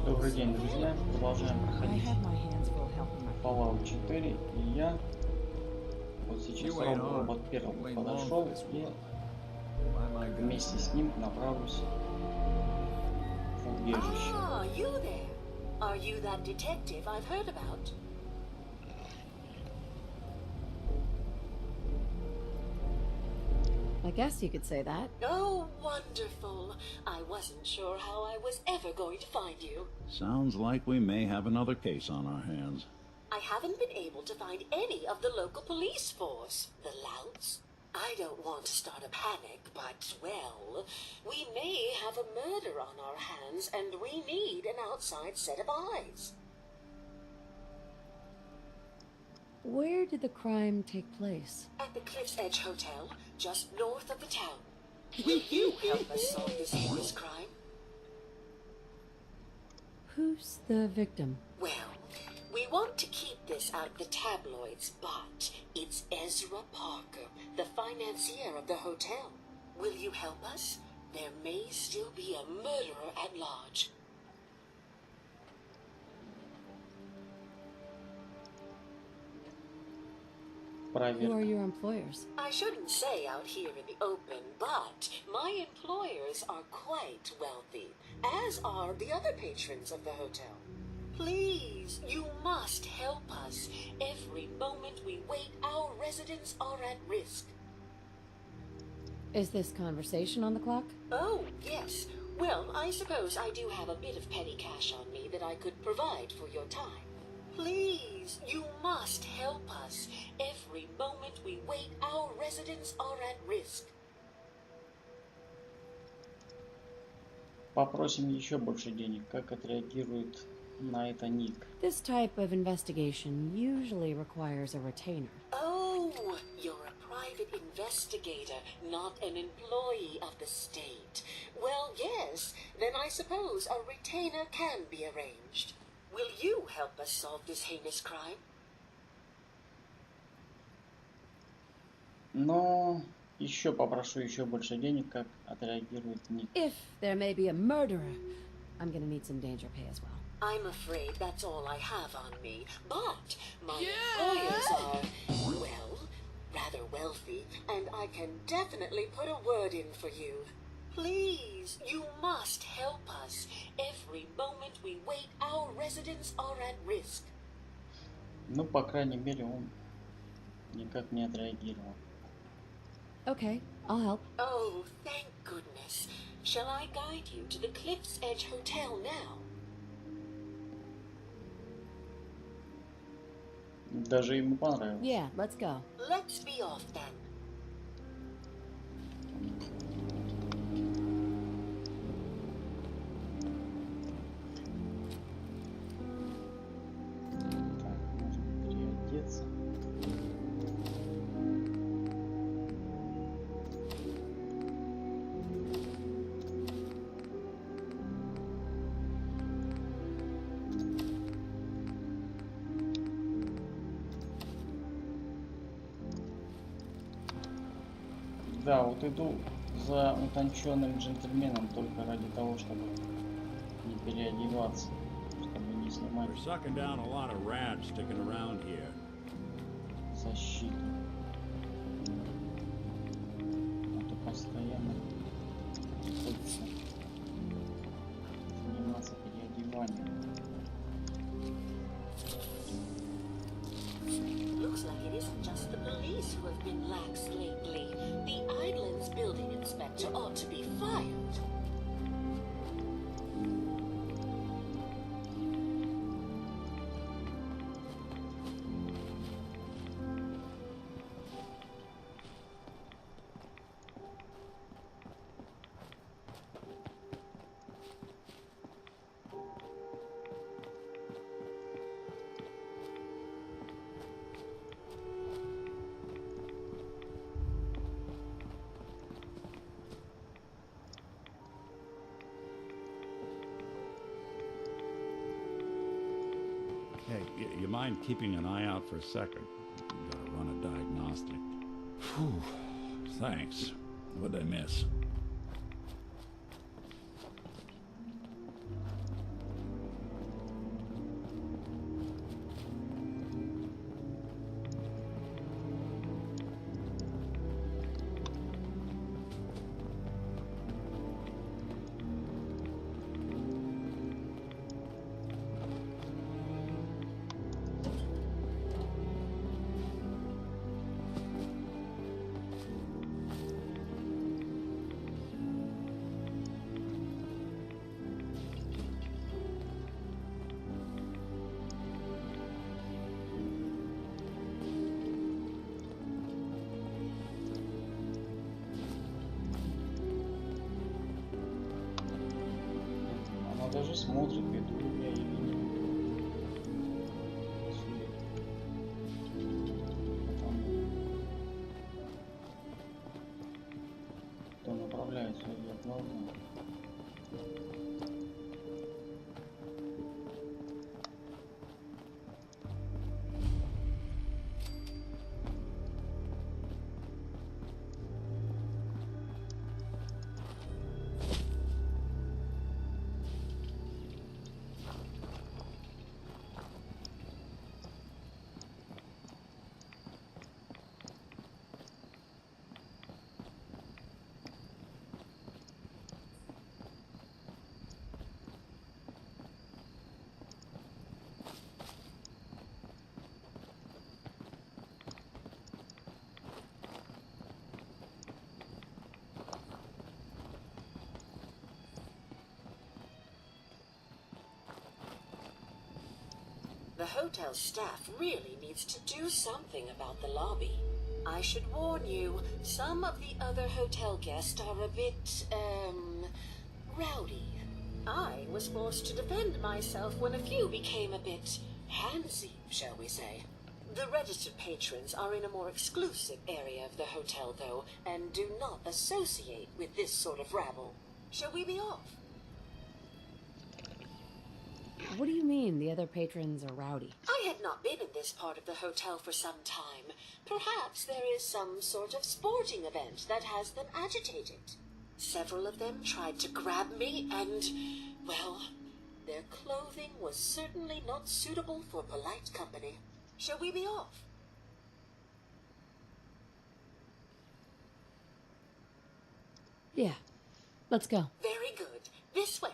Добрый день, друзья. Продолжаем проходить Fallout 4. И я вот сейчас робот первый подошел и вместе с ним направлюсь в убежище. Ah, you there. Are you that detective I've heard about? I guess you could say that. Oh, wonderful. I wasn't sure how I was ever going to find you. Sounds like we may have another case on our hands. I haven't been able to find any of the local police force. The louts. I don't want to start a panic, but, well, we may have a murder on our hands, and we need an outside set of eyes. Where did the crime take place? At the Cliff's Edge Hotel, just north of the town. Will you help us solve this heinous crime? Who's the victim? Well, we want to keep this out of the tabloids, but it's Ezra Parker, the financier of the hotel. Will you help us? There may still be a murderer at large. Who are your employers? I shouldn't say out here in the open, but my employers are quite wealthy, as are the other patrons of the hotel. Please, you must help us. Every moment we wait, our residents are at risk. Is this conversation on the clock? Oh, yes. Well, I suppose I do have a bit of petty cash on me that I could provide for your time. Please, you must help us. Every moment we wait, our residents are at risk. Попросим еще больше денег. Как отреагирует на это Ник? This type of investigation usually requires a retainer. Oh, you're a private investigator, not an employee of the state. Well, yes, then I suppose a retainer can be arranged. Will you help us solve this heinous crime? Но еще попрошу еще больше денег, как отреагирует Ник. If there may be a murderer, I'm gonna need some danger pay as well. I'm afraid that's all I have on me, but my employers are, well, rather wealthy, and I can definitely put a word in for you. Please, you must help us. Every moment we wait, our residents are at risk. Ну, по крайней мере, он никак не отреагировал. Okay, I'll help. Oh, thank goodness. Shall I guide you to the Cliff's Edge Hotel now? Даже ему понравилось. Yeah, let's go. Let's be off then. Так, можно переодеться. Да, вот иду за утонченным джентльменом только ради того, чтобы не переодеваться, чтобы не снимать We're sucking down a lot of rats sticking around here. защиту. А то постоянно приходится заниматься переодеванием. Looks like it isn't just the police who have been lax lately. The Islands building inspector ought to be fired. Hey, you mind keeping an eye out for a second? Gotta run a diagnostic. Whew. Thanks. What'd I miss? смотрит, иду я или не иду. Судя по тому, кто направляется вверх волну. The hotel staff really needs to do something about the lobby. I should warn you, some of the other hotel guests are a bit, rowdy. I was forced to defend myself when a few became a bit handsy, shall we say. The registered patrons are in a more exclusive area of the hotel, though, and do not associate with this sort of rabble. Shall we be off? What do you mean the other patrons are rowdy? I had not been in this part of the hotel for some time. Perhaps there is some sort of sporting event that has them agitated. Several of them tried to grab me and, well, their clothing was certainly not suitable for polite company. Shall we be off? Yeah, let's go. Very good. This way.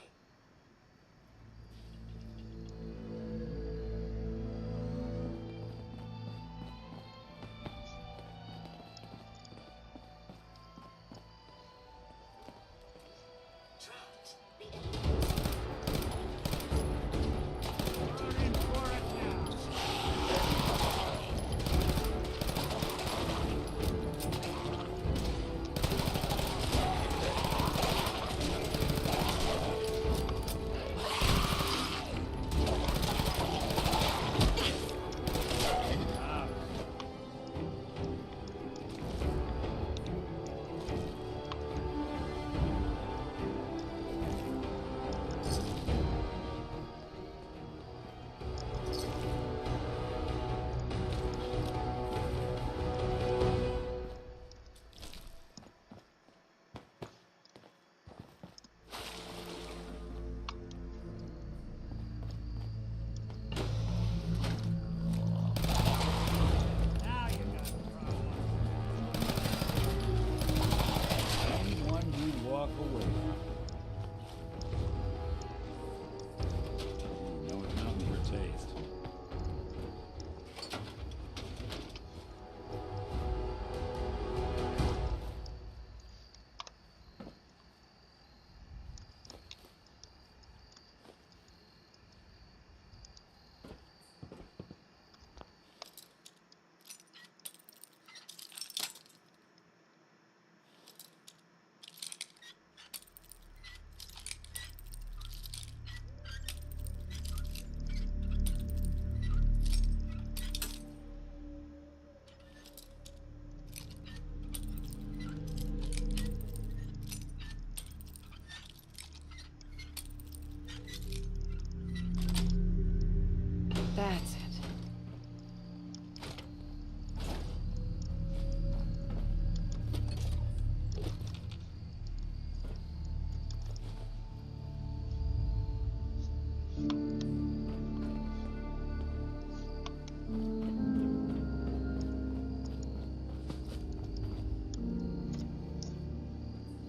That's it.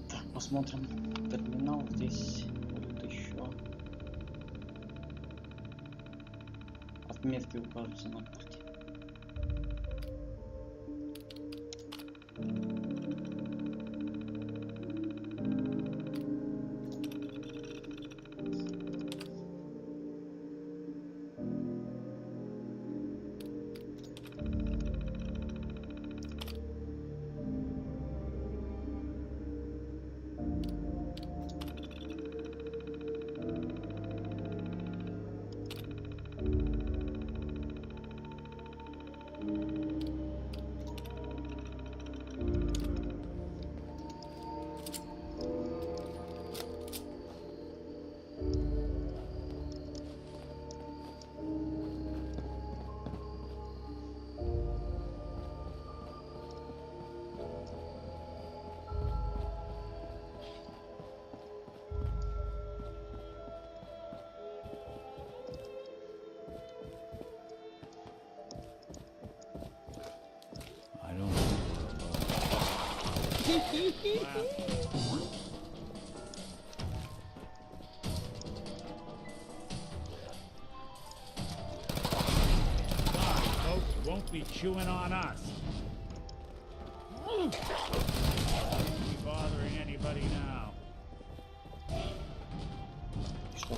Так, посмотрим терминал. Здесь будет еще отметки укажутся на карте. Folks won't be chewing on us. Won't be bothering anybody now. Что?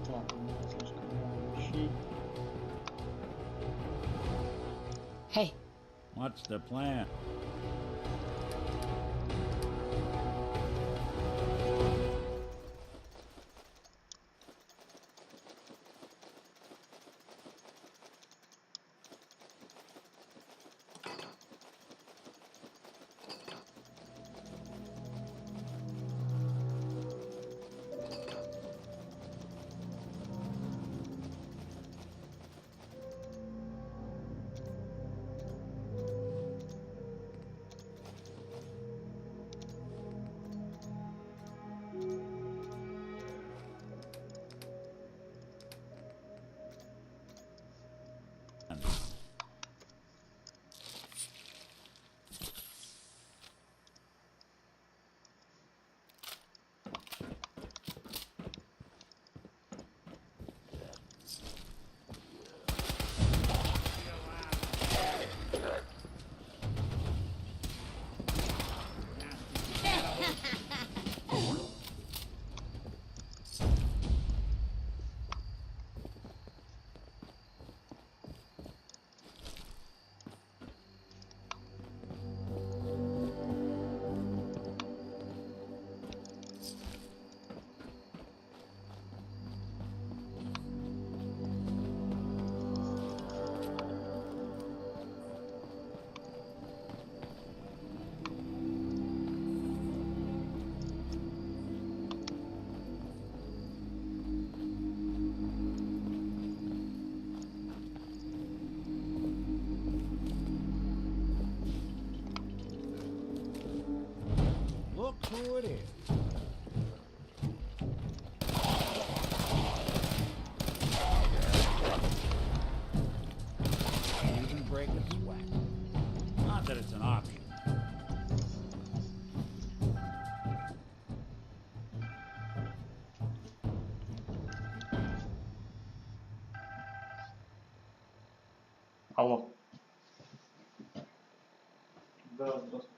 Так, у меня слишком много вещей. Hey, What's the plan? Look who it is. Can't even break a sweat. Not that it's an option. Алло. Да, здравствуйте.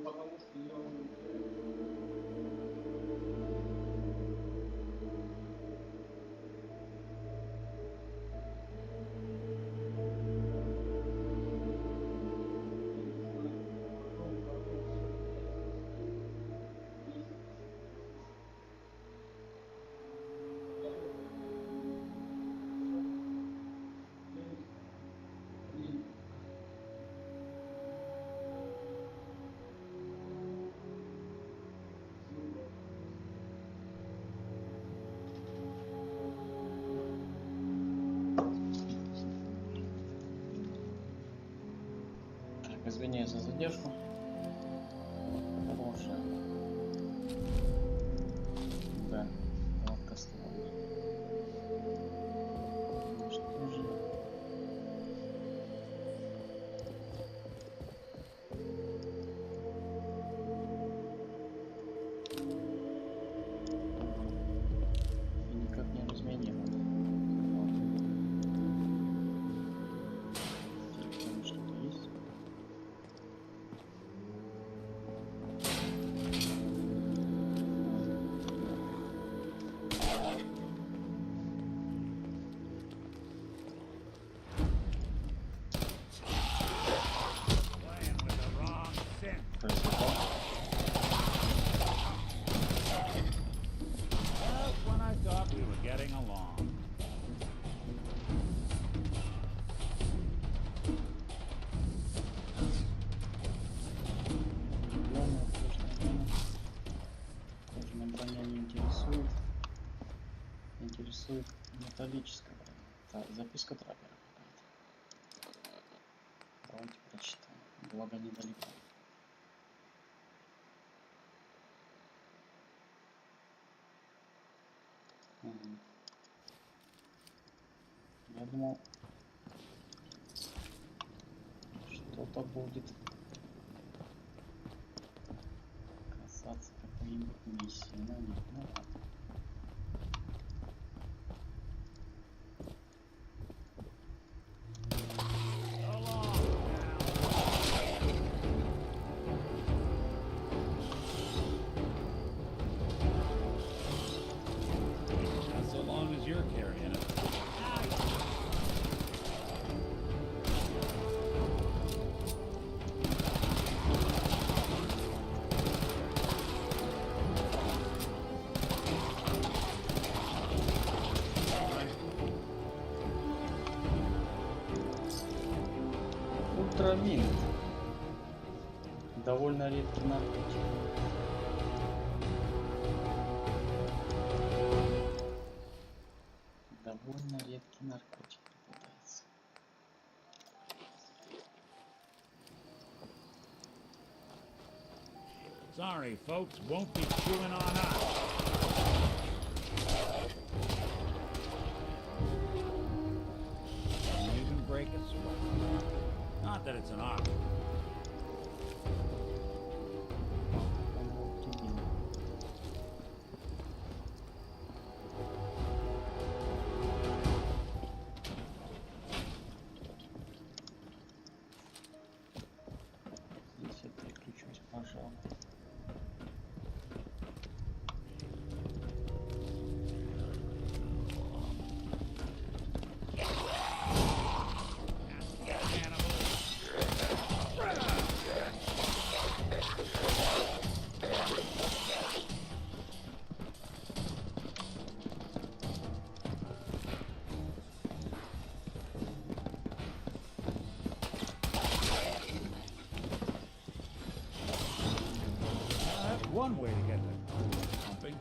Потому что я... Извиняюсь за задержку. Хорошая. Да, гладкоствольная. Что же? интересует металлическая. Так, записка траппера какая-то. Давайте прочитаем. Благо недалеко. Я думал, что-то будет касаться какой-нибудь миссии, но нет, ну ладно. So long as you're carrying it. Ультравинт. Довольно редкий наркотик. Довольно редкий наркотик попадается. Sorry, folks, won't be chewing on us. You can break a sweat. Not that it's an option. Здесь я переключусь, пожалуйста. That's one way to get them pumping.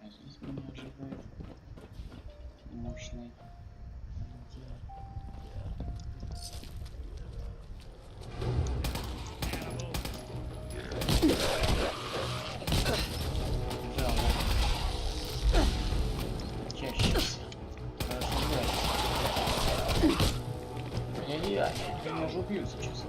А здесь меня ожидает мощный дело. Да, чащийся. Ай-яй-яй, я меня уже убьют сейчас.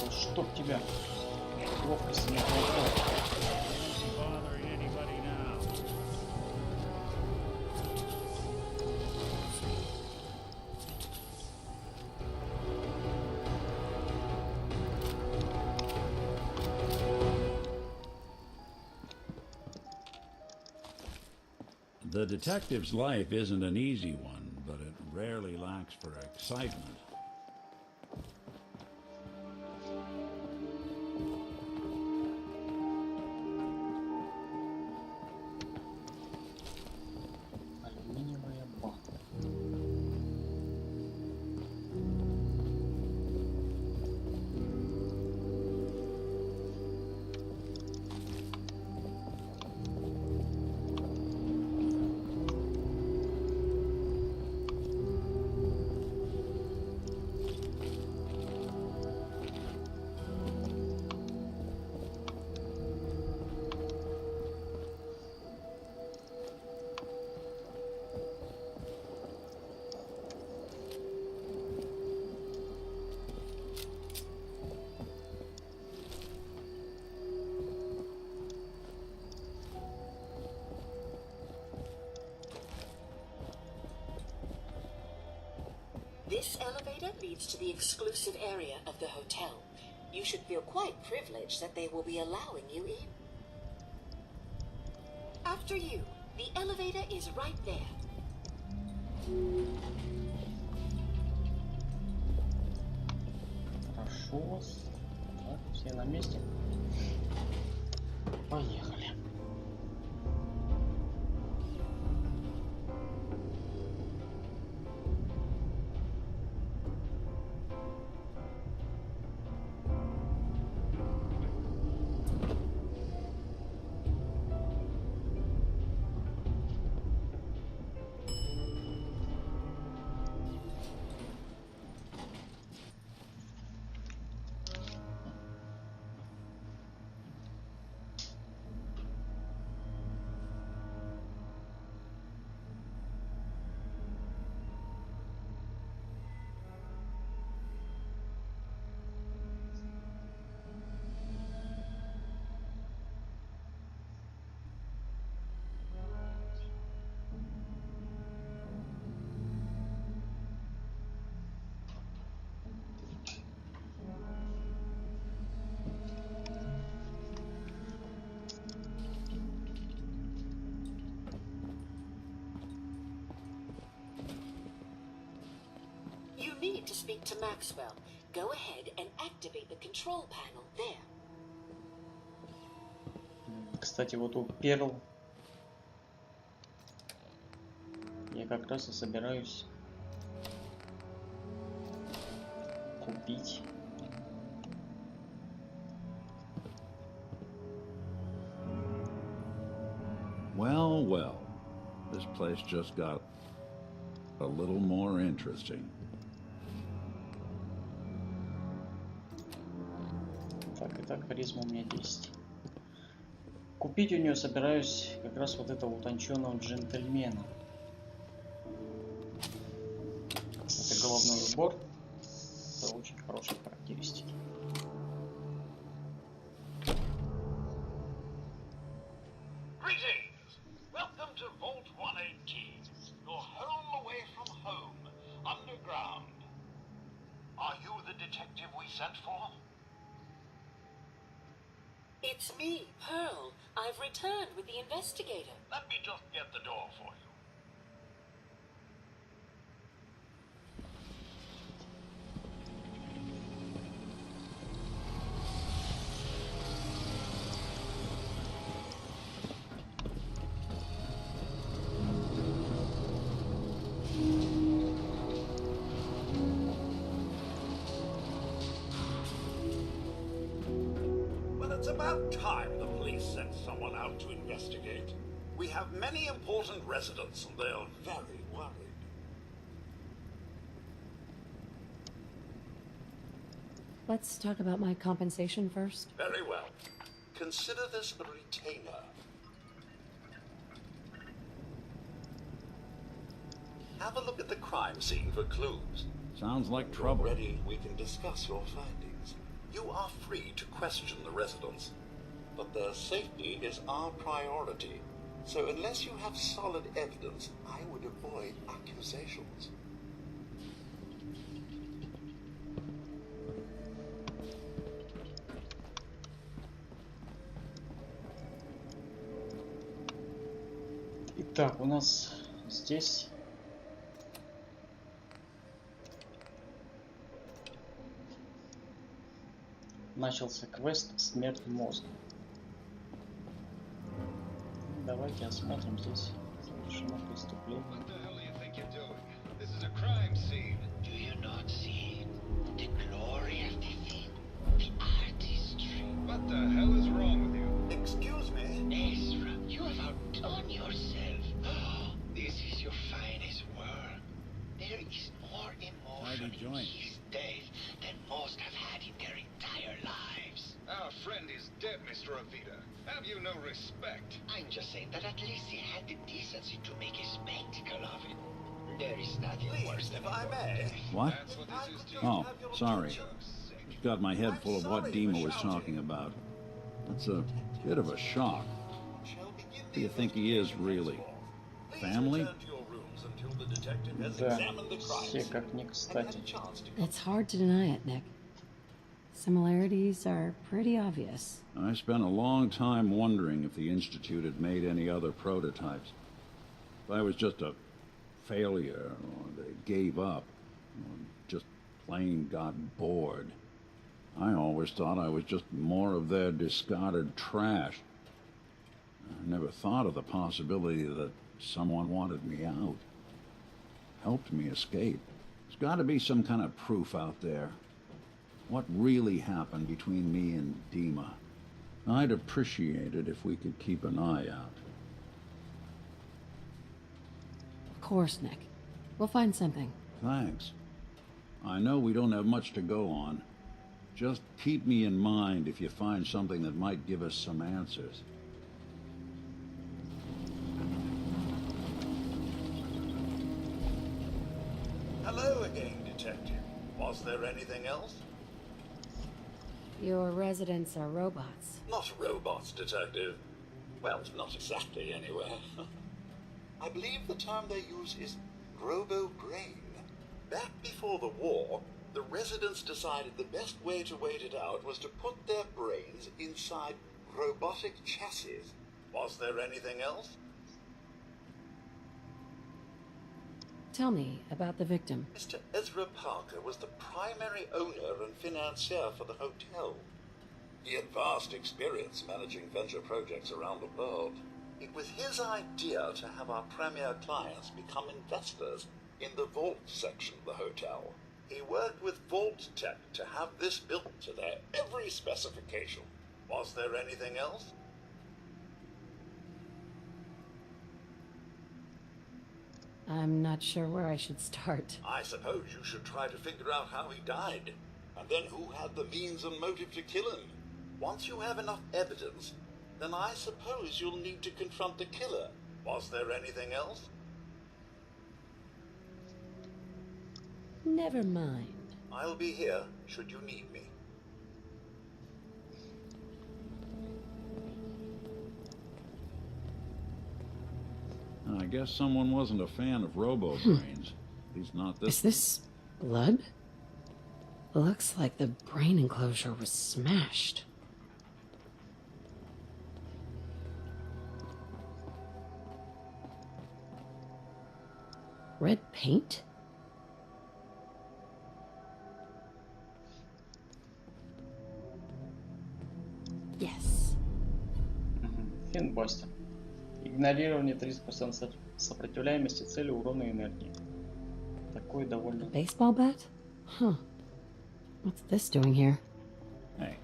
Вот чтоб тебя ловкость не хватало. Bothering anybody now. The detective's life isn't an easy one, but it rarely lacks for excitement. Алюминиевая банка. This elevator leads to the exclusive area of the hotel. You should feel quite privileged that they will be allowing you in. After you, the elevator is right there. Хорошо. Так, все на месте. Поехали. need to speak to Maxwell. Go ahead and activate the control panel there. Кстати, вот у Перл я как раз и собираюсь купить. Well, well. This place just got a little more interesting. Так, итак, харизма у меня 10. Купить у нее собираюсь как раз вот этого утонченного джентльмена. Это головной убор. Это очень хорошие характеристики. Greetings! Welcome to Vault 118, your home away from home, underground. Are you the detective we sent for? It's me, Pearl. I've returned with the investigator. Let me just get the door for you. It's about time the police sent someone out to investigate. We have many important residents and they're very worried. Let's talk about my compensation first. Very well. Consider this a retainer. Have a look at the crime scene for clues. Sounds like When trouble. you're ready, we can discuss your findings. You are free to question the residents, but their safety is our priority. So unless you have solid evidence, I would avoid accusations. Итак, у нас здесь начался квест «Смерть мозга». Давайте осмотрим здесь совершено преступление. What the hell do you think you're doing? This is a crime scene. Do you not see the glory of the thing? The artistry. What the hell is wrong with you? Excuse me? Ezra, you have outdone yourself. This is your finest work. There is more emotion Tidy in joint. his death than most have had in their entire lives. Our friend is dead, Mr. Avita. Have you no respect? I'm just saying that at least he had the decency to make a spectacle of it. There is nothing worse Please, than if I may. What? That's what this is to you. Oh, sorry. Sick. Got my head full of what sorry Dima for was shouting. talking about. That's a bit of a shock. Shall begin Do you think he is really? Please Family? return to your rooms until the detective has Да, examined the crime все scene как не and had кстати. a chance to It's hard to deny it, Nick. Similarities are pretty obvious. I spent a long time wondering if the Institute had made any other prototypes. If I was just a failure, or they gave up, or just plain got bored. I always thought I was just more of their discarded trash. I never thought of the possibility that someone wanted me out, helped me escape. There's got to be some kind of proof out there. What really happened between me and Dima? I'd appreciate it if we could keep an eye out. Of course, Nick. We'll find something. Thanks. I know we don't have much to go on. Just keep me in mind if you find something that might give us some answers. Hello again, Detective. Was there anything else? Your residents are robots. Not robots, Detective. Well, not exactly, anyway. I believe the term they use is robo-brain. Back before the war, the residents decided the best way to wait it out was to put their brains inside robotic chassis. Was there anything else? Tell me about the victim. Mr. Ezra Parker was the primary owner and financier for the hotel. He had vast experience managing venture projects around the world. It was his idea to have our premier clients become investors in the vault section of the hotel. He worked with vaul-tec to have this built to their every specification. Was there anything else? I'm not sure where I should start. I suppose you should try to figure out how he died, and then who had the means and motive to kill him. Once you have enough evidence, then I suppose you'll need to confront the killer. Was there anything else? Never mind. I'll be here should you need me. I guess someone wasn't a fan of robo-brains. At least not this. Is this blood? Looks like the brain enclosure was smashed. Red paint? Yes. Финбостер. Игнорирование 30% сопротивляемости цели урона энергии. Такой довольно... Baseball bat? Huh. What's this doing here? Hey,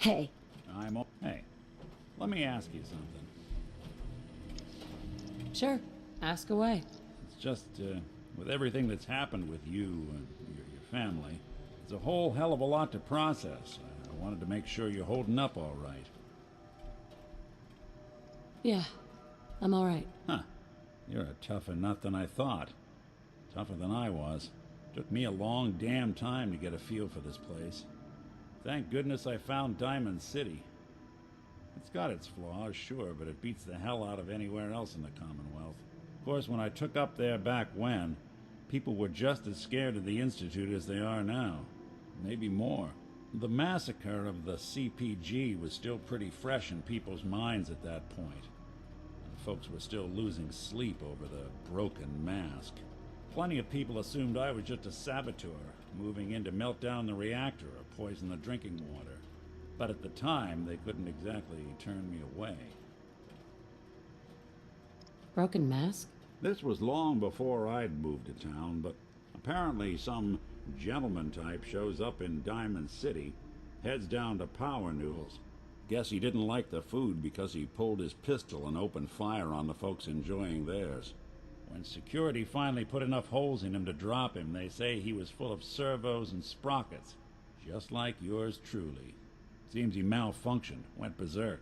Hey. Hey, let me ask you something. Sure. Ask away. It's just, with everything that's happened with you and your family, it's a whole hell of a lot to process. I wanted to make sure you're holding up all right. Yeah. I'm alright. Huh. You're a tougher nut than I thought. Tougher than I was. Took me a long damn time to get a feel for this place. Thank goodness I found Diamond City. It's got its flaws, sure, but it beats the hell out of anywhere else in the Commonwealth. Of course, when I took up there back when, people were just as scared of the Institute as they are now. Maybe more. The massacre of the CPG was still pretty fresh in people's minds at that point. Folks were still losing sleep over the broken mask. Plenty of people assumed I was just a saboteur, moving in to melt down the reactor or poison the drinking water. But at the time, they couldn't exactly turn me away. Broken mask? This was long before I'd moved to town, but apparently some gentleman type shows up in Diamond City, heads down to Power Noodles. Guess he didn't like the food because he pulled his pistol and opened fire on the folks enjoying theirs. When security finally put enough holes in him to drop him, they say he was full of servos and sprockets, just like yours truly. Seems he malfunctioned, went berserk.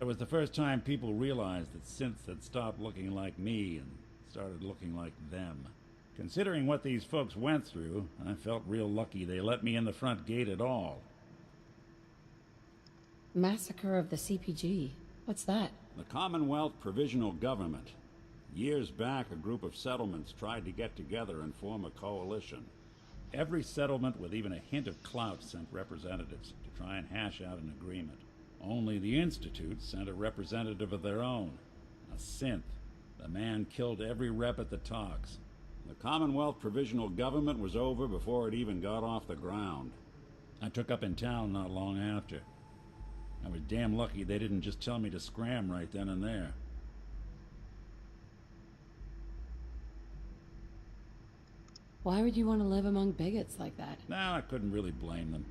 It was the first time people realized that synths had stopped looking like me and started looking like them. Considering what these folks went through, I felt real lucky they let me in the front gate at all. Massacre of the CPG. What's that? The Commonwealth Provisional Government. Years back, a group of settlements tried to get together and form a coalition. Every settlement with even a hint of clout sent representatives to try and hash out an agreement. Only the Institute sent a representative of their own, a synth. The man killed every rep at the talks. The Commonwealth Provisional Government was over before it even got off the ground. I took up in town not long after. I was damn lucky they didn't just tell me to scram right then and there. Why would you want to live among bigots like that? Now, I couldn't really blame them,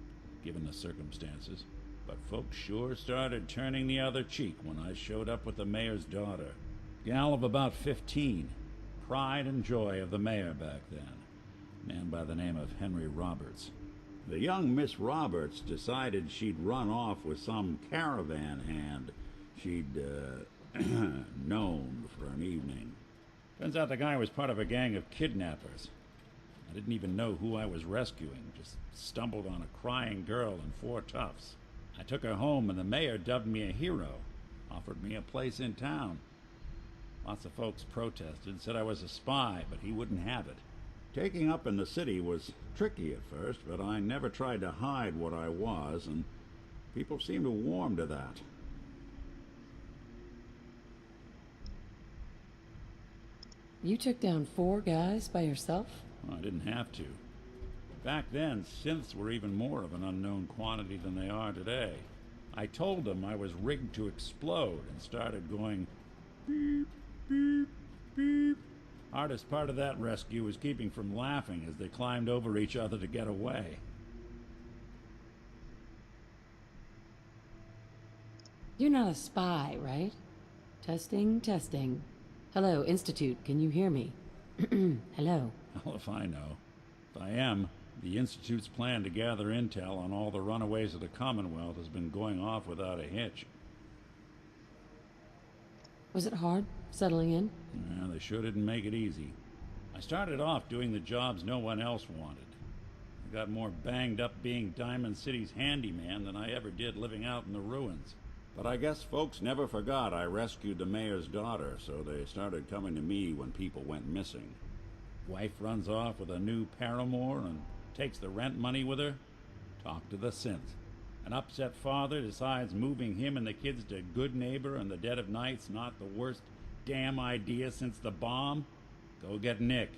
given the circumstances. But folks sure started turning the other cheek when I showed up with the mayor's daughter. Gal of about 15. Pride and joy of the mayor back then. Man by the name of Henry Roberts. The young Miss Roberts decided she'd run off with some caravan hand she'd, known for an evening. Turns out the guy was part of a gang of kidnappers. I didn't even know who I was rescuing, just stumbled on a crying girl and 4 toughs. I took her home and the mayor dubbed me a hero, offered me a place in town. Lots of folks protested, said I was a spy, but he wouldn't have it. Taking up in the city was tricky at first, but I never tried to hide what I was, and people seemed to warm to that. You took down 4 guys by yourself? Well, I didn't have to. Back then, synths were even more of an unknown quantity than they are today. I told them I was rigged to explode and started going beep, beep, beep. Hardest part of that rescue was keeping from laughing as they climbed over each other to get away. You're not a spy, right? Testing, testing. Hello, Institute, can you hear me? Hello. Hell if I know. If I am, the Institute's plan to gather intel on all the runaways of the Commonwealth has been going off without a hitch. Was it hard, settling in? Yeah, they sure didn't make it easy. I started off doing the jobs no one else wanted. I got more banged up being Diamond City's handyman than I ever did living out in the ruins. But I guess folks never forgot I rescued the mayor's daughter, so they started coming to me when people went missing. Wife runs off with a new paramour and takes the rent money with her. Talk to the synth. An upset father decides moving him and the kids to Good Neighbor in the dead of night's not the worst damn idea since the bomb. Go get Nick.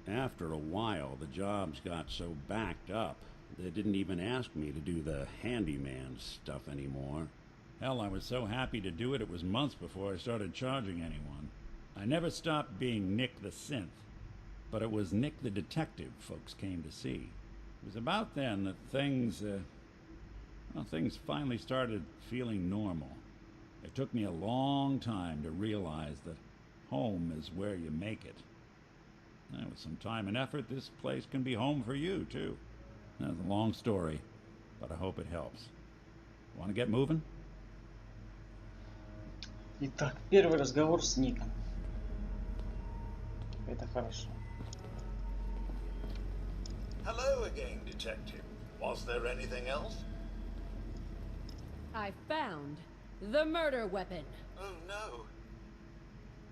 After a while, the jobs got so backed up, they didn't even ask me to do the handyman stuff anymore. Hell, I was so happy to do it, it was months before I started charging anyone. I never stopped being Nick the synth, but it was Nick the detective folks came to see. It was about then that things finally started feeling normal. It took me a long time to realize that home is where you make it. And with some time and effort, this place can be home for you, too. That's a long story, but I hope it helps. Want to get moving? Итак, первый разговор с Ником. Это хорошо. Hello again, Detective. Was there anything else? I found the murder weapon. Oh no.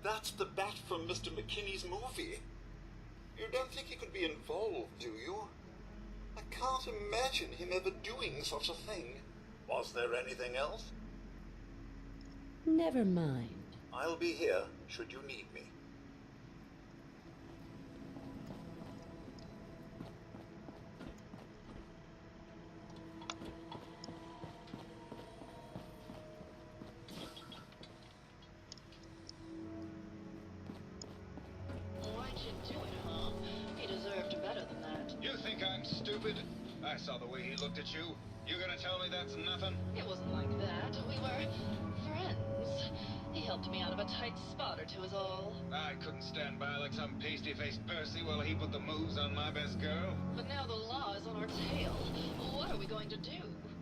That's the bat from Mr. McKinney's movie. You don't think he could be involved, do you? I can't imagine him ever doing such a thing. Was there anything else? Never mind. I'll be here should you need me. Why'd you do it, huh? He deserved better than that. You think I'm stupid? I saw the way he looked at you. You gonna tell me that's nothing? It wasn't like that. We were friends. He helped me out of a tight spot or two is all. I couldn't stand by like some pasty-faced Percy while he put the moves on my best girl. But now the law is on our tail. What are we going to do?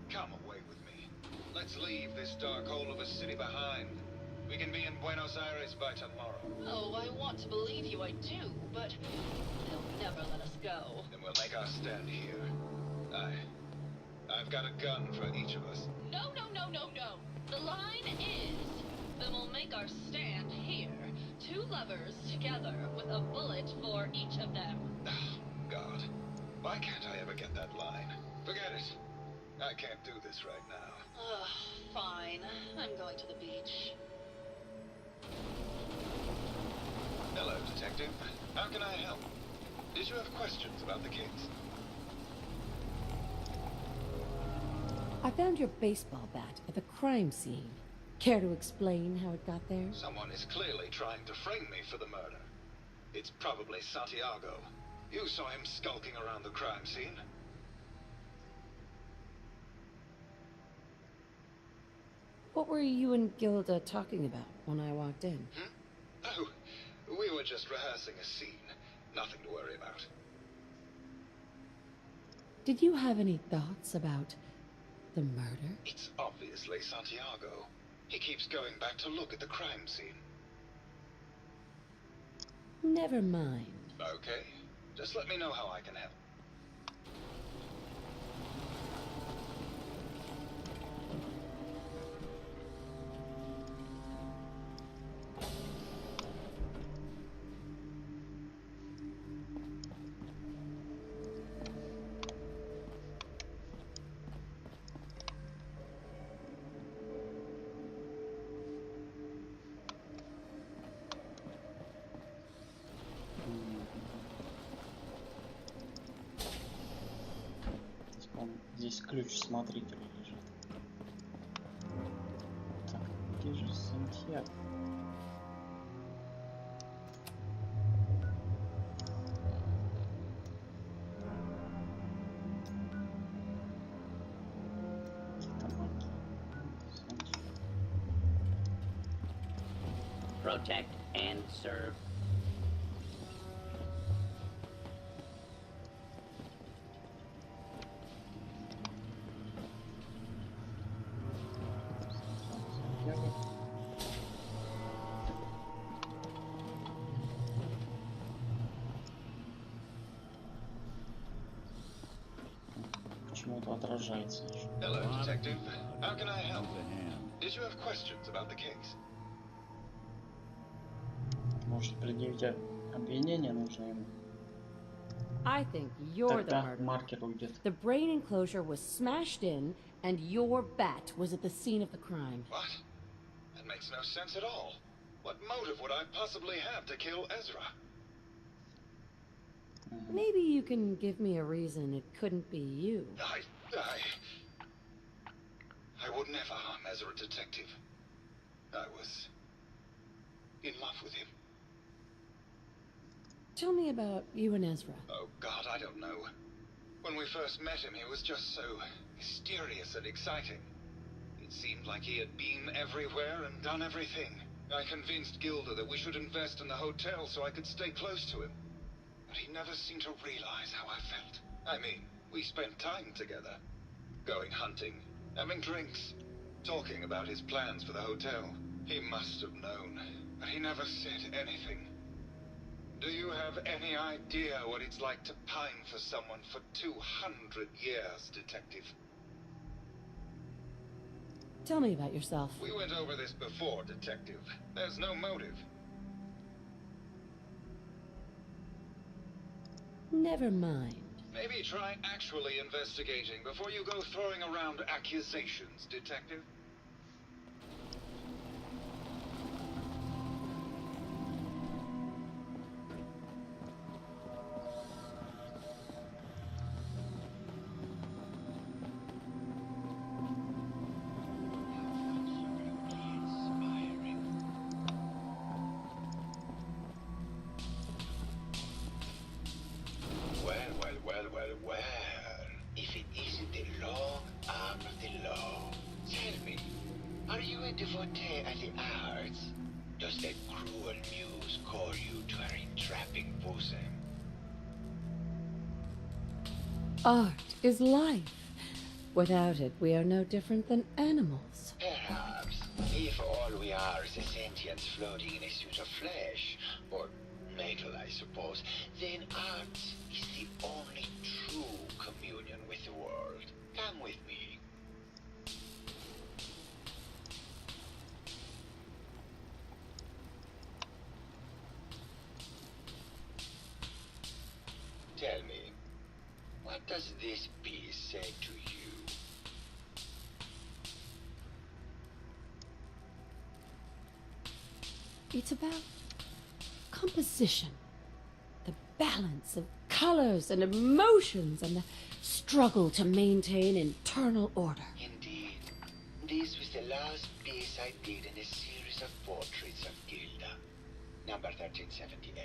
Come away with me. Let's leave this dark hole of a city behind. We can be in Buenos Aires by tomorrow. Oh, I want to believe you, I do, but they'll never let us go. Then we'll make our stand here. I've got a gun for each of us. No, no, no, no, no. The line is, then we'll make our stand here. 2 lovers together with a bullet for each of them. Oh, God. Why can't I ever get that line? Forget it. I can't do this right now. Ugh, fine. I'm going to the beach. Hello, Detective. How can I help? Did you have questions about the kids? I found your baseball bat at the crime scene. Care to explain how it got there? Someone is clearly trying to frame me for the murder. It's probably Santiago. You saw him skulking around the crime scene. What were you and Gilda talking about when I walked in? Oh, we were just rehearsing a scene. Nothing to worry about. Did you have any thoughts about the murder? It's obviously Santiago. He keeps going back to look at the crime scene. Never mind. Okay. Just let me know how I can help. здесь ключ в смотрителе лежит. Так, где же Сантьяго? Protect and serve. Почему-то отражается еще. Hello, Detective. How can I help? Lends a hand. Did you have questions about the case? Может предъявить обвинение нужно ему. I think you're the Тогда murderer. маркер уйдет. The brain enclosure was smashed in, and your bat was at the scene of the crime. What? That makes no sense at all. What motive would I possibly have to kill Ezra? Maybe you can give me a reason it couldn't be you. I would never harm Ezra, Detective. I was in love with him. Tell me about you and Ezra. Oh, God, I don't know. When we first met him, he was just so mysterious and exciting. It seemed like he had been everywhere and done everything. I convinced Gilda that we should invest in the hotel so I could stay close to him. But he never seemed to realize how I felt. I mean, we spent time together. Going hunting, having drinks, talking about his plans for the hotel. He must have known, but he never said anything. Do you have any idea what it's like to pine for someone for 200 years, Detective? Tell me about yourself. We went over this before, Detective. There's no motive. Never mind. Maybe try actually investigating before you go throwing around accusations, Detective. Well. If it isn't the long arm of the law. Tell me, are you a devotee of the arts? Does that cruel muse call you to her entrapping bosom? Art is life. Without it, we are no different than animals. Perhaps, if all we are is a sentience floating in a suit of flesh, or metal, I suppose, then art is the only true communion with the world. Come with me. Tell me, what does this piece say to you? It's about composition, the balance of colors and emotions, and the struggle to maintain internal order. Indeed. This was the last piece I did in a series of portraits of Gilda. Number 1378.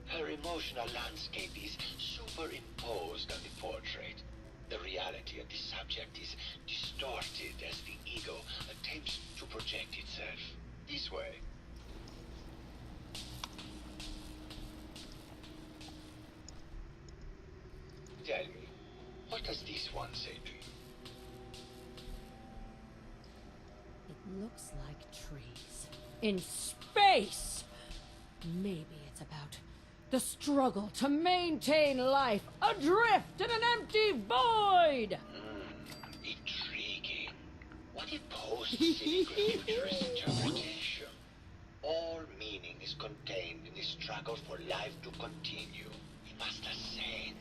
Her emotional landscape is superimposed on the portrait. The reality of the subject is distorted as the ego attempts to project itself. This way. Tell me, what does this one say to you? It looks like trees. In space! Maybe it's about the struggle to maintain life adrift in an empty void! Intriguing. What a post-cynical futurist interpretation. All meaning is contained in the struggle for life to continue. It must ascend.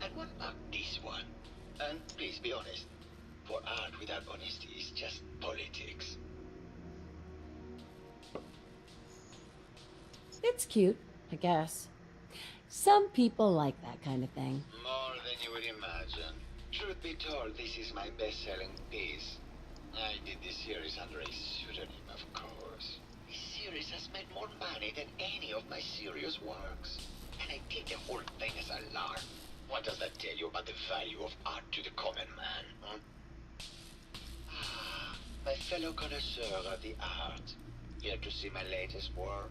And what about this one? And please be honest. For art without honesty is just politics. It's cute, I guess. Some people like that kind of thing. More than you would imagine. Truth be told, this is my best-selling piece. I did this series under a pseudonym, of course. This series has made more money than any of my serious works. And I did the whole thing as a lark. What does that tell you about the value of art to the common man, huh? Ah, my fellow connoisseur of the art. Here to see my latest work?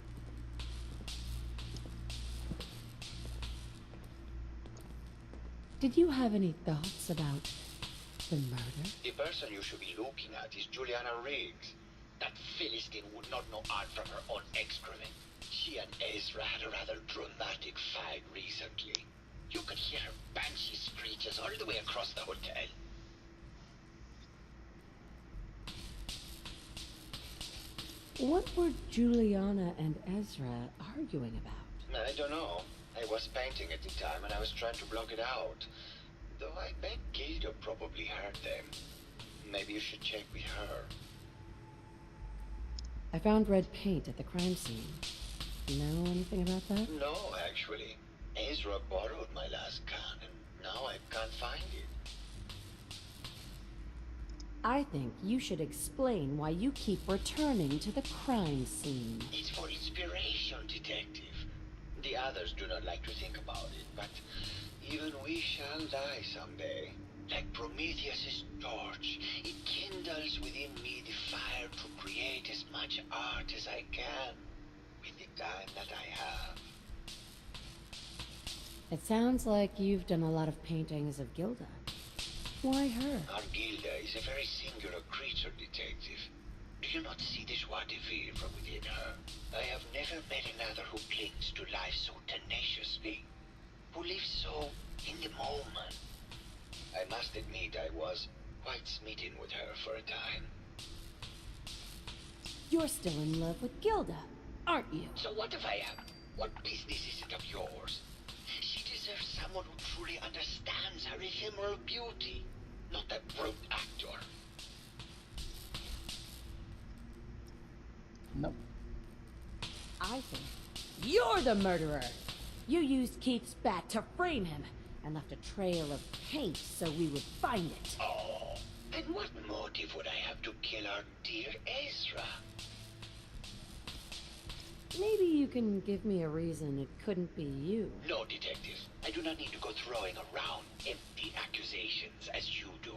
Did you have any thoughts about the murder? The person you should be looking at is Juliana Riggs. That Philistine would not know art from her own excrement. She and Ezra had a rather dramatic fight recently. You could hear her banshee screeches all the way across the hotel. What were Juliana and Ezra arguing about? I don't know. I was painting at the time and I was trying to block it out. Though I bet Gilda probably heard them. Maybe you should check with her. I found red paint at the crime scene. You know anything about that? No, actually. Ezra borrowed my last can and now I can't find it. I think you should explain why you keep returning to the crime scene. It's for inspiration, detective. The others do not like to think about it, but even we shall die someday. Like Prometheus's torch, it kindles within me the fire to create as much art as I can with the time that I have. It sounds like you've done a lot of paintings of Gilda. Why her? Our Gilda is a very singular creature, detective. Do you not see the joie de vivre from within her? I have never met another who clings to life so tenaciously, who lives so in the moment. I must admit I was quite smitten with her for a time. You're still in love with Gilda, aren't you? So what if I am? What business is it of yours? She deserves someone who truly understands her ephemeral beauty, not that brute actor. Nope. I think you're the murderer. You used Keith's bat to frame him and left a trail of paint so we would find it. Oh, and what motive would I have to kill our dear Ezra? Maybe you can give me a reason it couldn't be you. No, detective. I do not need to go throwing around empty accusations as you do.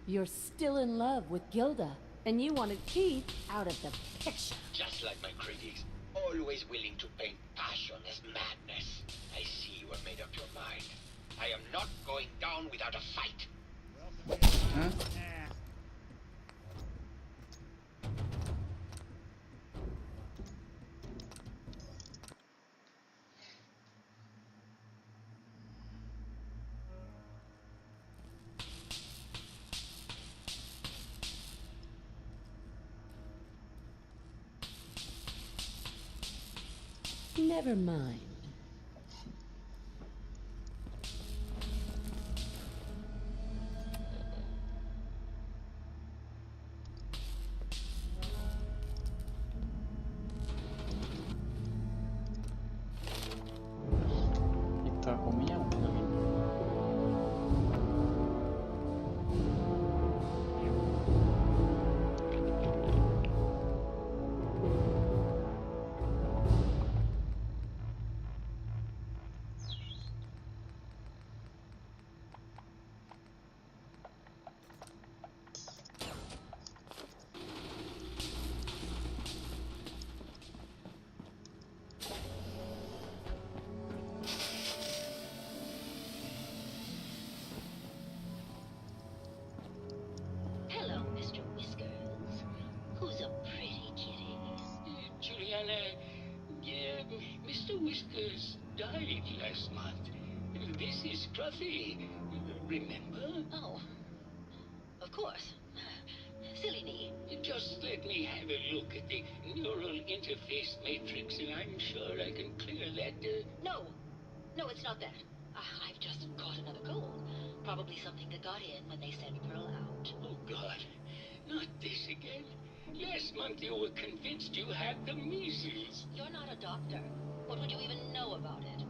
You're still in love with Gilda, and you wanted Keith out of the picture. Just like my critics, always willing to paint passion as madness. I see you have made up your mind. I am not going down without a fight. Huh? Never mind. Итак, у меня уровень. Hello, Mr. Whiskers. Who's a pretty kitty? Juliana, Mr. Whiskers died last month. This is Scruffy. Remember? Oh, of course. Silly me. Just let me have a look at the neural interface matrix, and I'm sure I can clear that. No. No, it's not that. just caught another cold. Probably something that got in when they sent Pearl out. Oh, God. Not this again. Last month you were convinced you had the measles. You're not a doctor. What would you even know about it?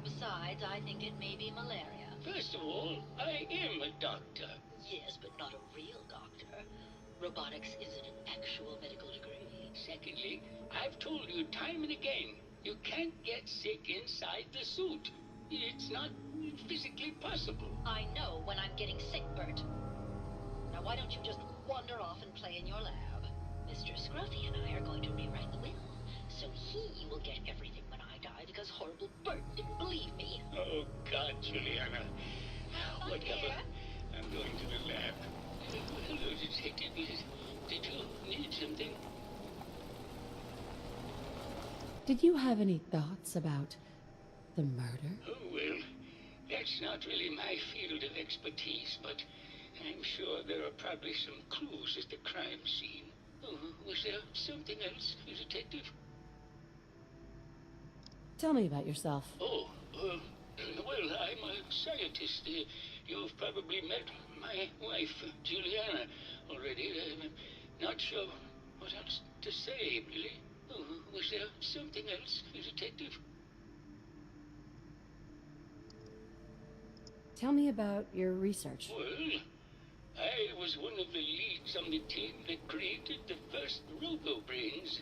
Besides, I think it may be malaria. First of all, I am a doctor. Yes, but not a real doctor. Robotics isn't an actual medical degree. Secondly, I've told you time and again, you can't get sick inside the suit. It's not physically possible. I know when I'm getting sick, Bert. Now why don't you just wander off and play in your lab? Mr. Scruffy and I are going to rewrite the will, so he will get everything when I die because horrible Bert didn't believe me. Oh, God, Juliana. Whatever. I'm going to the lab. Hello, Detective. Did you need something? Did you have any thoughts about the murder? Oh, well, that's not really my field of expertise, but I'm sure there are probably some clues at the crime scene. Oh, was there something else, Detective? Tell me about yourself. Oh, well, I'm a scientist. You've probably met my wife, Juliana, already. I'm not sure what else to say, really. Oh, was there something else, Detective? Tell me about your research. Well, I was one of the leads on the team that created the first robo-brains,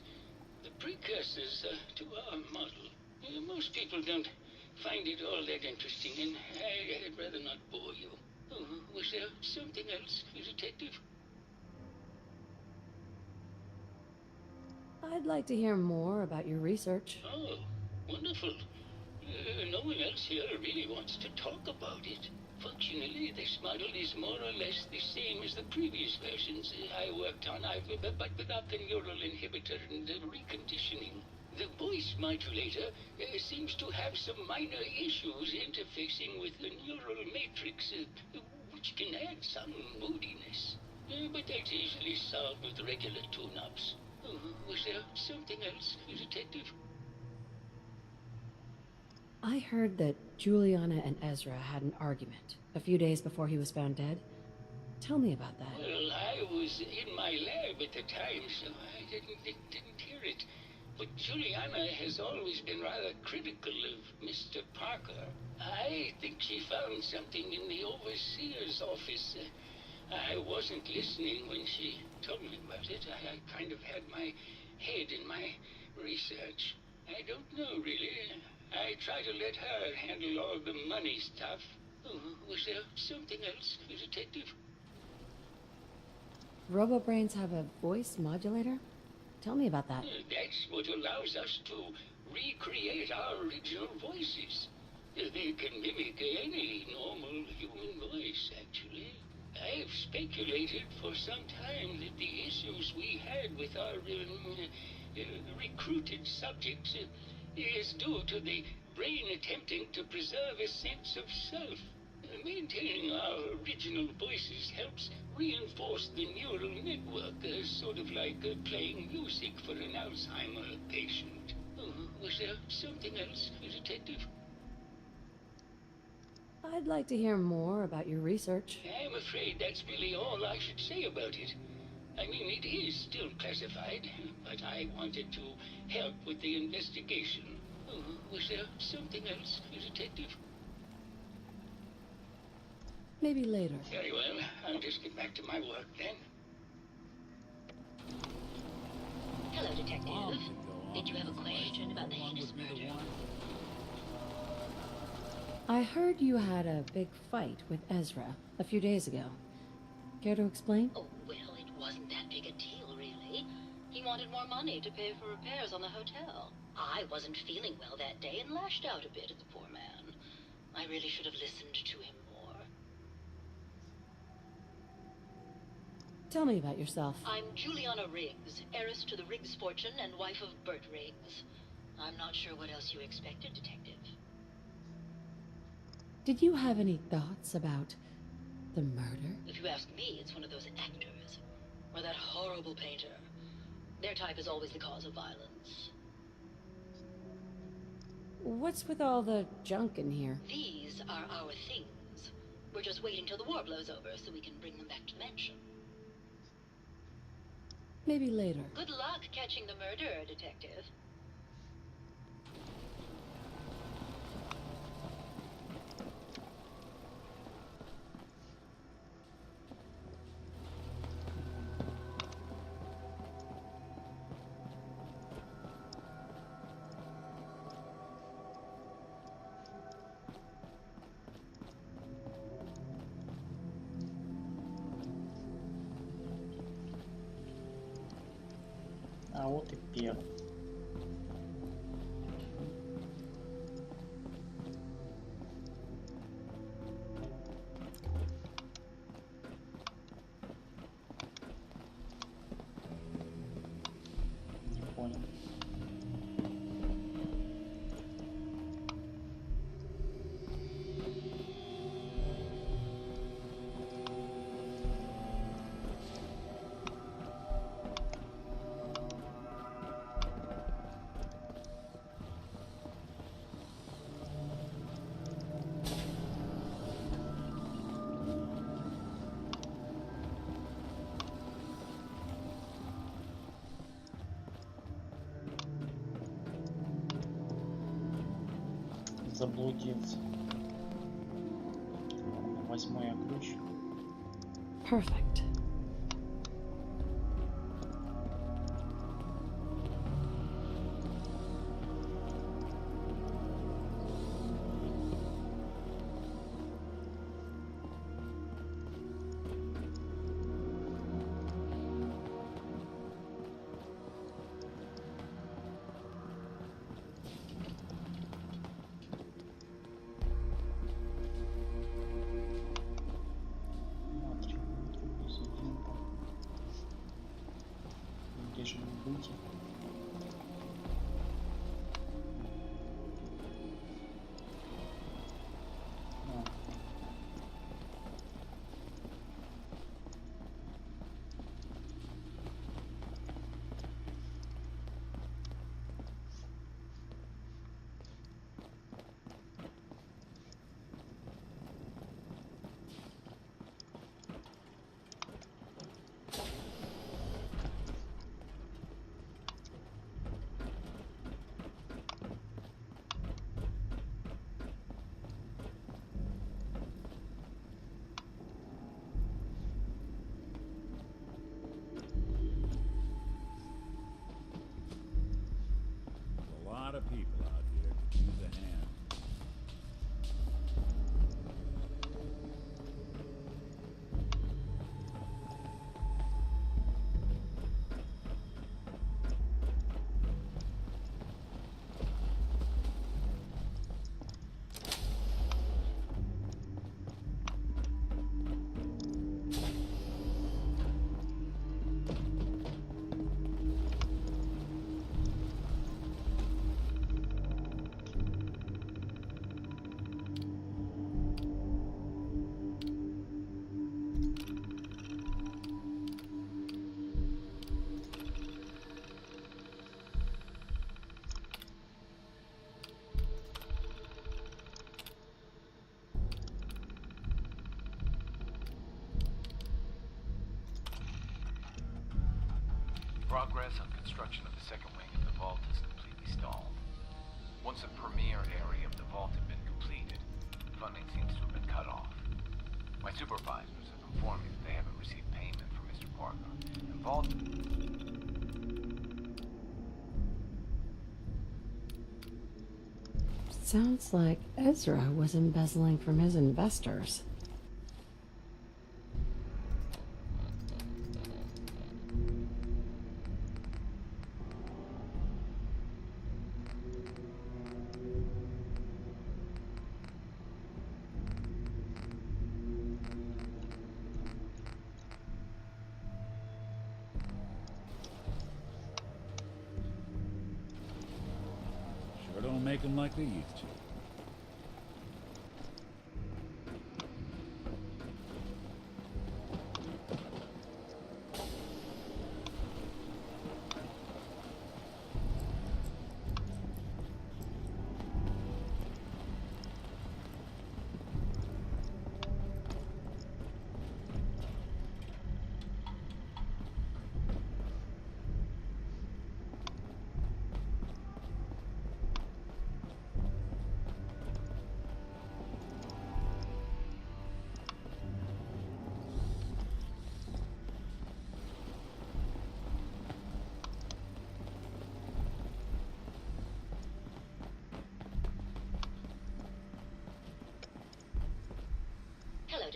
the precursors to our model. Most people don't find it all that interesting, and I'd rather not bore you. Oh, was there something else, Detective? I'd like to hear more about your research. Oh, wonderful. No one else here really wants to talk about it. Functionally, this model is more or less the same as the previous versions I worked on, but without the neural inhibitor and the reconditioning. The voice modulator seems to have some minor issues interfacing with the neural matrix, which can add some moodiness. But that's easily solved with regular tune-ups. Was there something else, Detective? I heard that Juliana and Ezra had an argument a few days before he was found dead. Tell me about that. Well, I was in my lab at the time, so I didn't hear it. But Juliana has always been rather critical of Mr. Parker. I think she found something in the overseer's office. I wasn't listening when she told me about it. I kind of had my head in my research. I don't know, really. I try to let her handle all the money stuff. Oh, was there something else, Detective? Robo-brains have a voice modulator? Tell me about that. That's what allows us to recreate our original voices. They can mimic any normal human voice, actually. I've speculated for some time that the issues we had with our recruited subjects is due to the brain attempting to preserve a sense of self. Maintaining our original voices helps reinforce the neural network, sort of like playing music for an Alzheimer patient. Oh, was there something else, Detective? I'd like to hear more about your research. I'm afraid that's really all I should say about it. I mean, it is still classified, but I wanted to help with the investigation. Oh, was there something else, Detective? Maybe later. Very well. I'll just get back to my work then. Hello, Detective. Did you have a question about the heinous murder? I heard you had a big fight with Ezra a few days ago. Care to explain? Oh, well, it wasn't that big a deal, really. He wanted more money to pay for repairs on the hotel. I wasn't feeling well that day and lashed out a bit at the poor man. I really should have listened to him more. Tell me about yourself. I'm Juliana Riggs, heiress to the Riggs fortune and wife of Bert Riggs. I'm not sure what else you expected, Detective. Did you have any thoughts about the murder? If you ask me, it's one of those actors. Or that horrible painter. Their type is always the cause of violence. What's with all the junk in here? These are our things. We're just waiting till the war blows over so we can bring them back to Mansion. Maybe later. Good luck catching the murderer, Detective. А вот и первый. Не понял. Заблудился. Ладно, возьму я ключ. Perfect. Где же мне выйти? А. A lot of people out here could use a hand. Progress on construction of the second wing of the vault is completely stalled. Once a premier area of the vault had been completed, funding seems to have been cut off. My supervisors have informed me that they haven't received payment from Mr. Parker, and vault... Sounds like Ezra was embezzling from his investors. Sure don't make them like they used to.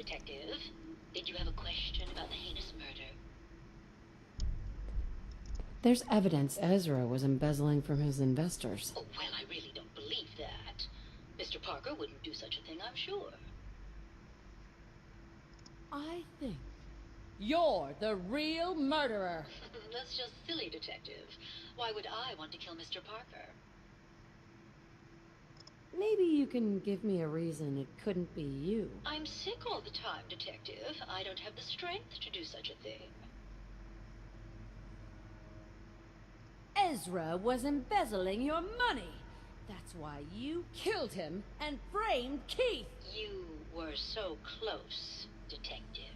Detective, did you have a question about the heinous murder? There's evidence Ezra was embezzling from his investors. Oh, well, I really don't believe that. Mr. Parker wouldn't do such a thing, I'm sure. I think you're the real murderer. That's just silly, Detective. Why would I want to kill Mr. Parker? Maybe you can give me a reason it couldn't be you. I'm sick all the time, Detective. I don't have the strength to do such a thing. Ezra was embezzling your money. That's why you killed him and framed Keith. You were so close, Detective.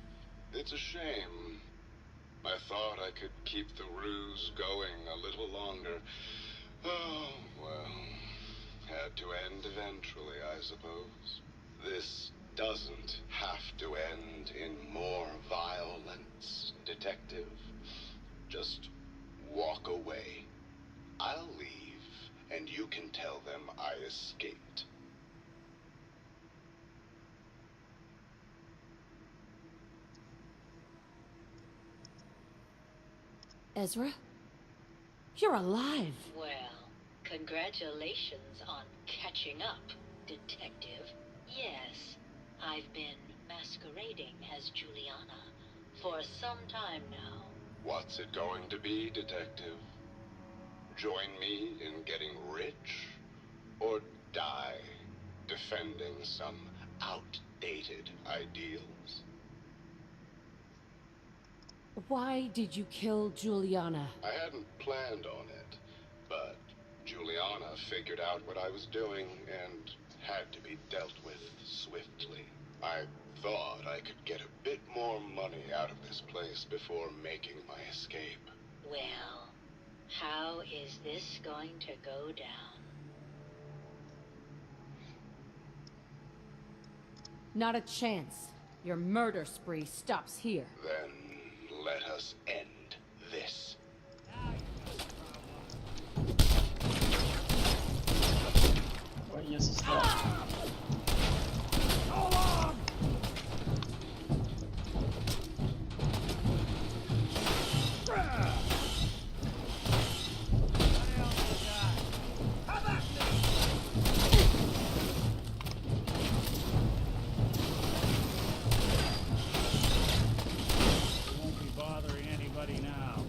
It's a shame. I thought I could keep the ruse going a little longer. Oh, well. Had to end eventually, I suppose. This doesn't have to end in more violence, Detective. Just walk away. I'll leave, and you can tell them I escaped. Ezra? You're alive. Well, congratulations on catching up, Detective. Yes, I've been masquerading as Juliana for some time now. What's it going to be, Detective? Join me in getting rich? Or die defending some outdated ideals? Why did you kill Juliana? I hadn't planned on it, but Juliana figured out what I was doing and had to be dealt with swiftly. I thought I could get a bit more money out of this place before making my escape. Well, how is this going to go down? Not a chance. Your murder spree stops here. Then let us end this. Ой, я застрял. Won't be bothering anybody now.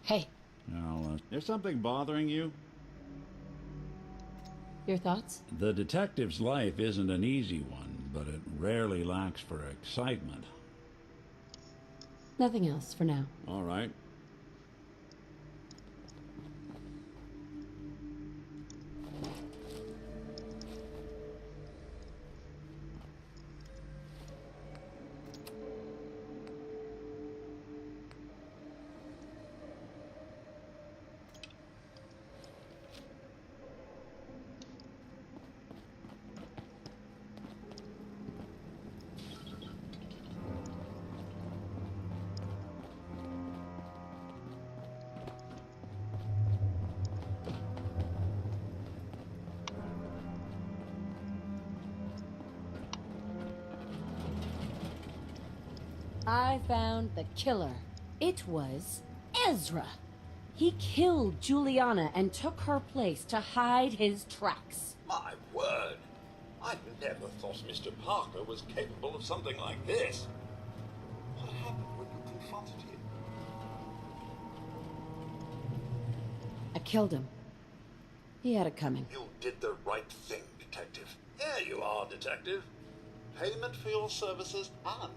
Hey, Now, there's something bothering you? your thoughts? The detective's life isn't an easy one, but it rarely lacks for excitement. Nothing else for now. All right. I found the killer. It was Ezra. He killed Juliana and took her place to hide his tracks. My word! I never thought Mr. Parker was capable of something like this. What happened when you confronted him? I killed him. He had it coming. You did the right thing, Detective. There you are, Detective. Payment for your services and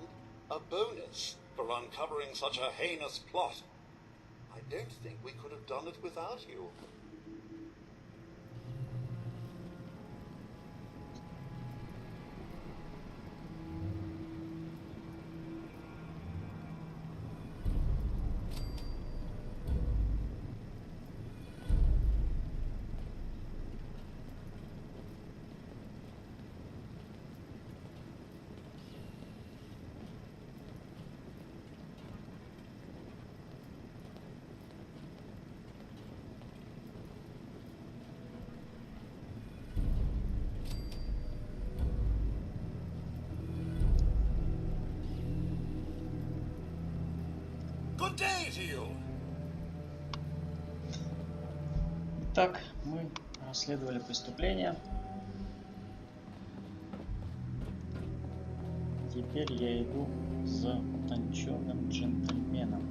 a bonus for uncovering such a heinous plot. I don't think we could have done it without you. Так, мы расследовали преступление. Теперь я иду за утонченным джентльменом.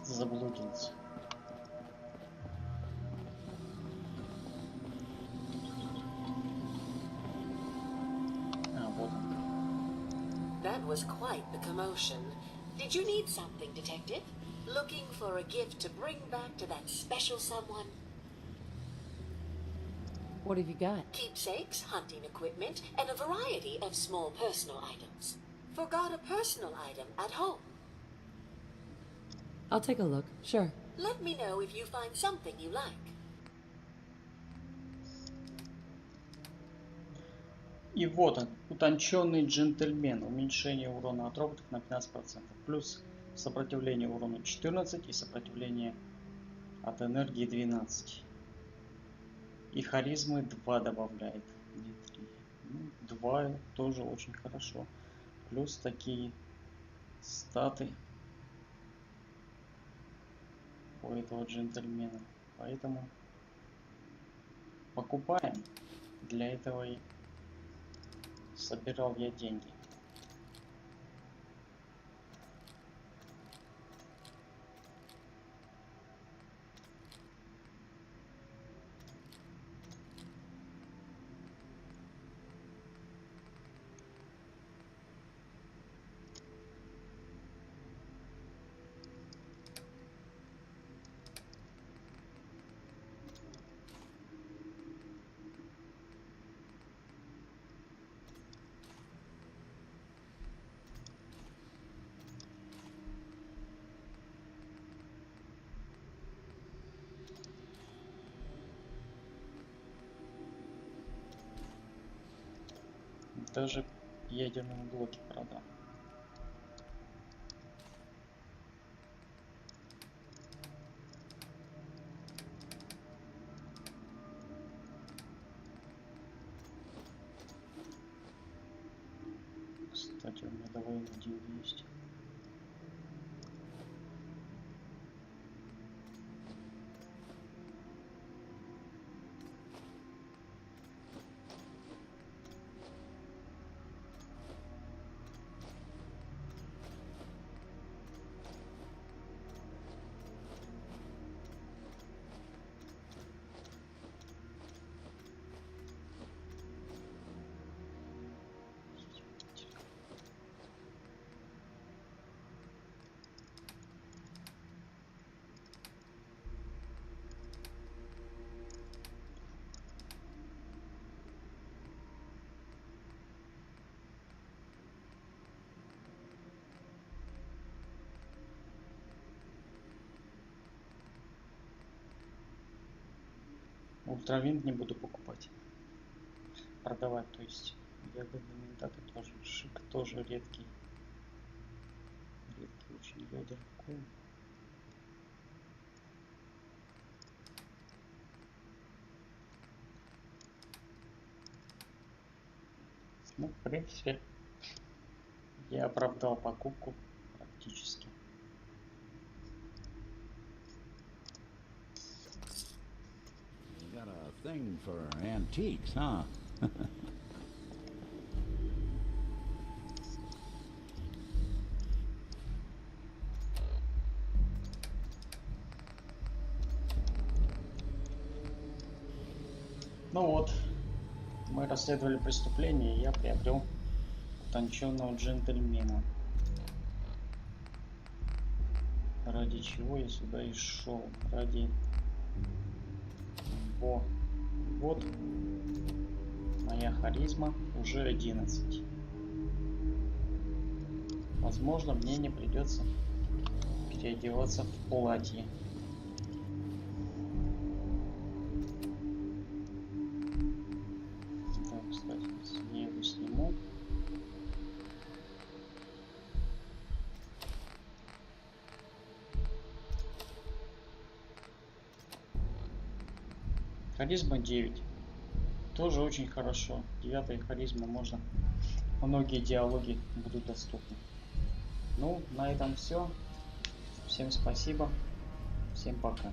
Заблудился. Вот он. That was quite the commotion. Did you need something, Detective? Looking for a gift to bring back to that special someone? What have you got? Keepsakes, hunting equipment, and a variety of small personal items. Forgot a personal item at home. I'll take a look, sure. Let me know if you find something you like. И вот он, утонченный джентльмен. Уменьшение урона от роботов на 15%. Плюс сопротивление урону 14 и сопротивление от энергии 12. И харизмы 2 добавляет. Не 3. Ну, 2 тоже очень хорошо. Плюс такие статы у этого джентльмена. Поэтому покупаем. Для этого и собирал я деньги. Даже ядерные блоки продам. Кстати, у меня довольно деньги есть. Ультравинт не буду покупать. Продавать, то есть. Ядерный ментат тоже. Шик тоже редкий. Редкий очень ядерный кол. Ну, в принципе, я оправдал покупку практически. Got a thing for antiques, huh? Ну вот, мы расследовали преступление, и я приобрел утонченного джентльмена. Ради чего я сюда и шел? Ради... О, вот моя харизма уже 11. Возможно, мне не придется переодеваться в платье. Так, кстати, я его сниму. Харизма 9. Тоже очень хорошо. 9 харизма можно. Многие диалоги будут доступны. Ну, на этом все. Всем спасибо. Всем пока.